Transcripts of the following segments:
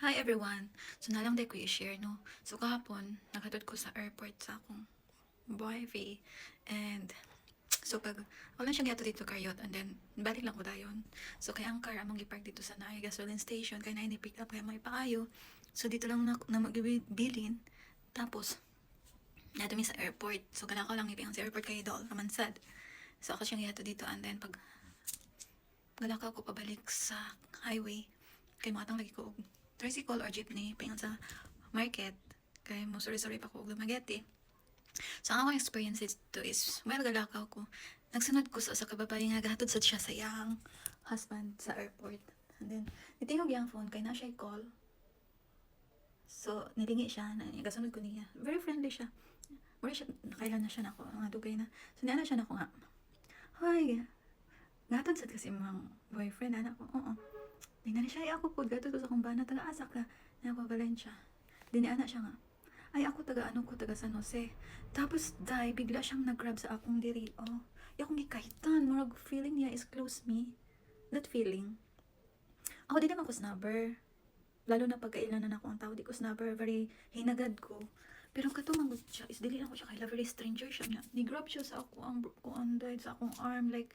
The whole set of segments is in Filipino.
Hi everyone! So nalang day ko i-share no. So kahapon, naghatod ko sa airport sa akong boyfriend. And so pag wala siyang gihatod dito karyot and then balik lang ko dayon. So kay ang car among gipark dito sa naay gasoline station kay naay ni pick up kay may paayo. So dito lang na magbilin. Tapos nadumi sa airport. So kala ko lang ipingang sa airport kay Dol naman sad. So ako siyang gihatod dito and then pag galakaw ko pabalik sa highway kay matang lagi ko og tricycle or jeepney paingon sa market kay mo sorry pa ko og lumageti. So ang akong experience dito is well galakaw ko nagsunod ko sa kababae nga gahatod sad siya sa iyang husband sa airport and then nitingog yung phone kay na siya call. So nilingi siya na gasunod ko niya, very friendly siya, mura siya nakailan na siya nako nga dugay na. So niana siya nako nga, hoy gatod sad kasi mga boyfriend anak ko. Oo. Tingnan na siya, ay ako po, gatod ko sa kumbana, taga-asa ka, na ako Valencia. Diniana siya nga, ay ako taga-ano ko, taga San Jose. Tapos, bigla siyang nag-grab sa akong diri, oh. Akong gikahitan, marag feeling niya is close me. That feeling. Ako di naman ko snubber. Lalo na pagkailanan ako ang tao, di ko snubber, very hinagad ko. Pero katumangod siya, is dili na ko siya kaila, very stranger siya niya. Ni-grab siya sa ako, ang sa akong arm, like,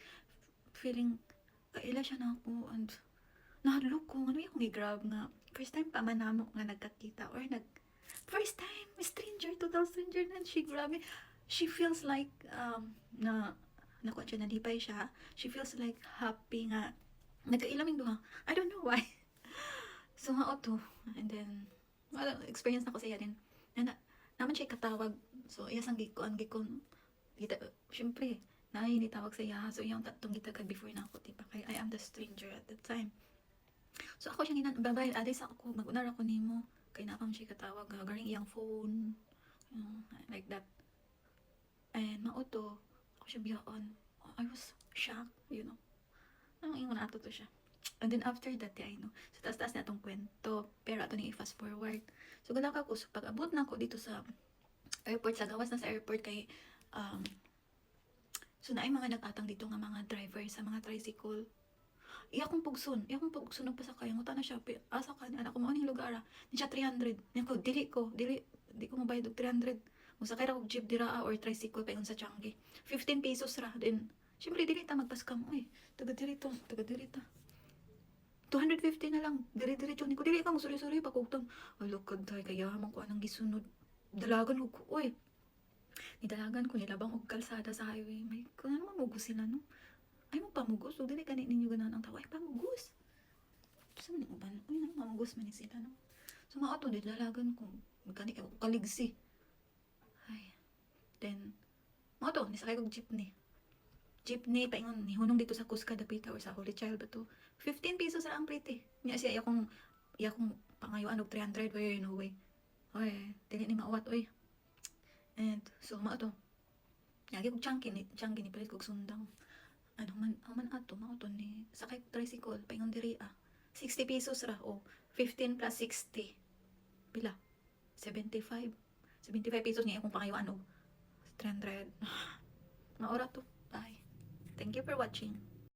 feeling, kaila siya na ako, and nahadlok ko, ano yung i-grab nga. First time pa man namo nga nagkakita or first time, stranger, total stranger na she grab me. She feels like, nakuha siya, nalipay siya. She feels like happy nga. Nagkailaming duha. I don't know why. So nga to. And then, well, experience na ko sa iya din. Naman siya katawag. So, iya sang gikon. Kita, syempre, nitawag sa iya. So, yung tatong gitagad before na ako, diba? Kaya I am the stranger at that time. So ako siyang babay, aday sa ako, mag-unar ako nimo. Kay napang siya katawag, galing iyang phone. Like that. And mauto, ako siya biyaon. I was shocked, you know. Ang ingon ato to siya. And then after that, I know. So taas-taas na itong kwento. Pero ato ni i-fast forward. So galak ako, so pag abot na ako dito sa airport, sa gawas na sa airport kay so naay mga nag-atang dito nga mga driver sa mga tricycle. Iya kong pugson nagpasakay, nguta na siya, asa ka, anak ko mo aning lugar, ni siya 300, niya ko, dili ko mabayad og 300, musakay ra kog jeep dira or tricycle paingon sa Changi, 15 pesos ra, then, syempre dili ta magpaskam, uy, taga diri ta, 250 na lang, diri-diretso ni ko, dili ka mo, sorry, pakutang, alukad tayo, kaya man ko anang gisunod, dalagan ko, uy, nidalagan ko, nilabang og kalsada sa highway, may, kung ano mamugos sila, no? Ay mo pamugos, so dili kanit ninyo ganahan ang tawa, ay pamugos. Saan ni uban? Uy, pamugos man ni sila, no? So mga ato, dalagan ko, magkani kayo kaligsi. Ay, then, mga ato, nisakay kong jeepney, paingon, hunong dito sa Cusca Dapita or sa Holy Child ba to? 15 pesos ra ang pretty. Niya siya, iyakong pangayuan og 300, way, no way. Oy, dili ni maawat, oy. And, so mga ato, lagi kong chunky ni palit kong sundang. Ano man ato, mauto ni sakay tricycle, paingon diri 60 pesos ra, o 15 plus 60. Pila? 75 pesos niya akong pangayuan og 300. Maura to. Bye. Thank you for watching.